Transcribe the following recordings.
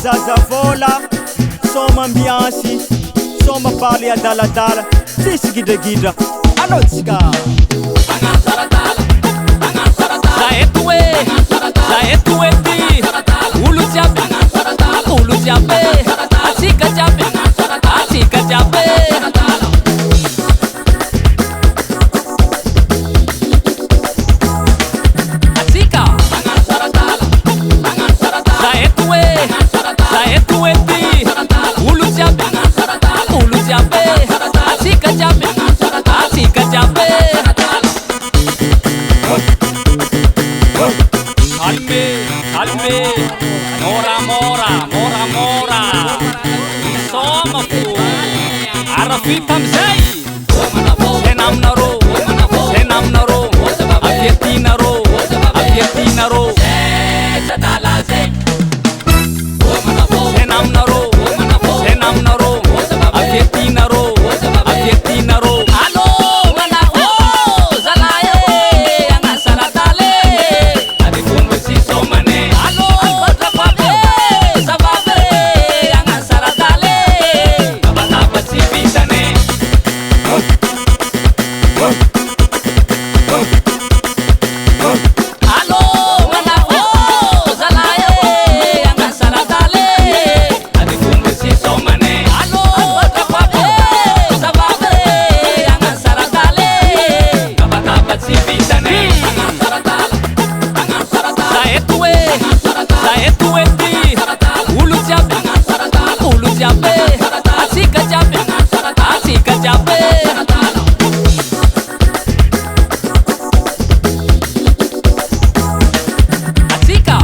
Zazavola, soma ambiancy, soma paly adaladala, tsisy gidragidra. Alô tsika. Zaeto ety olo jiaby atsika jiaby atsika zaeto ety olo jiaby atsika jiaby Calme, mora Soma fo Arafita amizay Senamnarô Afiatinarô Senamnarô Afiatinarô Alô, manao zalahy agnasaradale Adifombo si somane Alô, batrapabe Zavave agnasaradale Nabataba si vitane Alô, manao zalahy agnasaradale Adifombo si somane Alô, batrapabe Zavave agnasaradale Nabataba si vitane Zaeto ety olo jiaby atsika jiaby atsika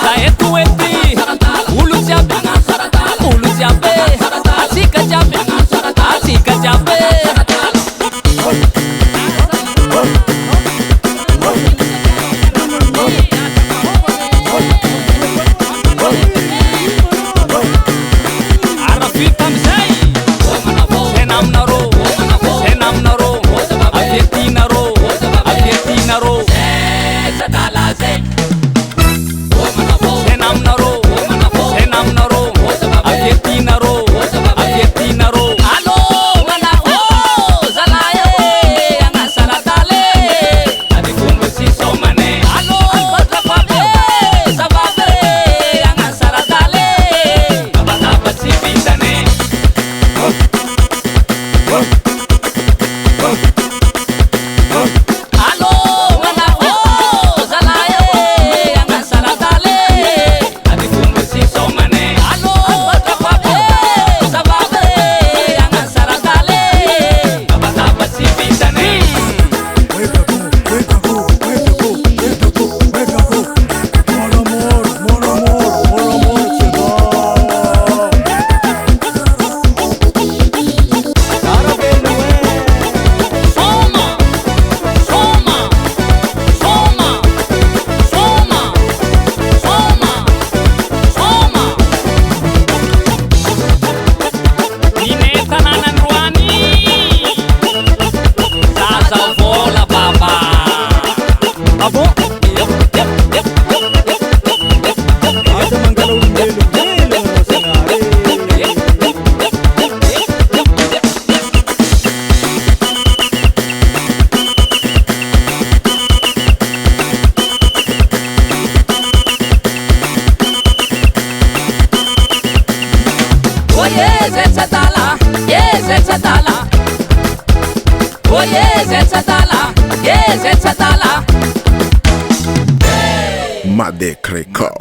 Zaeto ety olo jiaby atsika jiaby Arafita amizay Senamnarô Afiatinarô Senamnarô Afiatinarô Alô, manao zalahy agnasaradale Adifombo si somane Alô, batrapabe Zavave agnasaradale Nabataba si vitane Alô, manao zalahy agnasaradale Adifombo si somane Alô, batrapabe Zavave agnasaradale Nabataba si vitane Zazavola baba Abo Ada manggala olombelobelo anao sanare. Oye zetsadala Oye zetsadala Madek Record.